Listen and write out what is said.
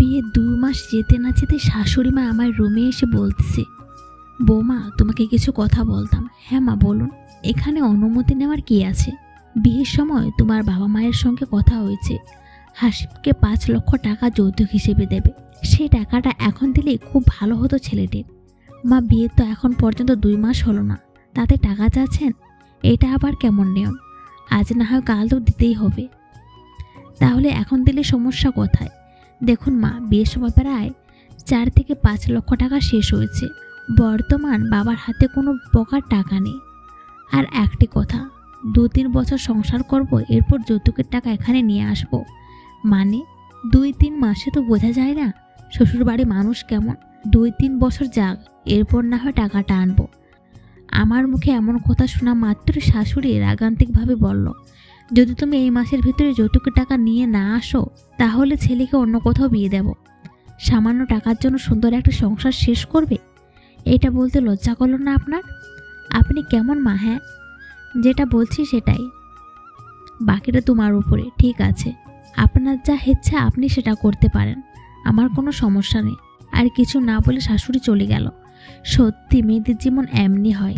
বিয়ে 2 মাস যেতে না যেতে শাশুড়ি মা আমার রুমে এসে বলতেছে, বৌমা তোমাকে কিছু কথা বলতাম। হ্যাঁ মা বলুন। এখানে অনুমতি নেওয়ার কি আছে? বিয়ের সময় তোমার বাবা মায়ের সঙ্গে কথা হয়েছে, হাসিবকে 5 লক্ষ টাকা যৌতুক হিসেবে দেবে। সেই টাকাটা এখন দিলেই খুব ভালো হতো ছেলেটির। মা বিয়ে তো এখন পর্যন্ত 2 মাস হলো না, তাতে টাকা চাচ্ছেন? এটা আবার কেমন নিয়ম? আজ না হয় কাল তো দিতেই হবে। তাহলে এখন দিলে সমস্যা কোথায়? দেখুন মা, বিয়ের সময় প্রায় 4 থেকে 5 লক্ষ টাকা শেষ হয়েছে। বর্তমান বাবার হাতে কোনো প্রকার টাকা নেই। আর একটি কথা, 2-3 বছর সংসার করব, এরপর যৌতুকের টাকা এখানে নিয়ে আসব। মানে 2-3 মাসে তো বোঝা যায় না শ্বশুরবাড়ি মানুষ কেমন। 2-3 বছর যাক, এরপর না হয় টাকাটা আনবো। আমার মুখে এমন কথা শোনা মাত্র শাশুড়ি রাগান্তিকভাবে বলল, যদি তুমি এই মাসের ভিতরে যৌতুকের টাকা নিয়ে না আসো, তাহলে ছেলেকে অন্য কোথাও বিয়ে দেব। সামান্য টাকার জন্য সুন্দর একটা সংসার শেষ করবে? এটা বলতে লজ্জা করল না আপনার? আপনি কেমন মা? হ্যাঁ, যেটা বলছি সেটাই, বাকিটা তোমার উপরে। ঠিক আছে, আপনার যা ইচ্ছা আপনি সেটা করতে পারেন, আমার কোনো সমস্যা নেই। আর কিছু না বলে শাশুড়ি চলে গেল। সত্যি মেয়েদের জীবন এমনি হয়।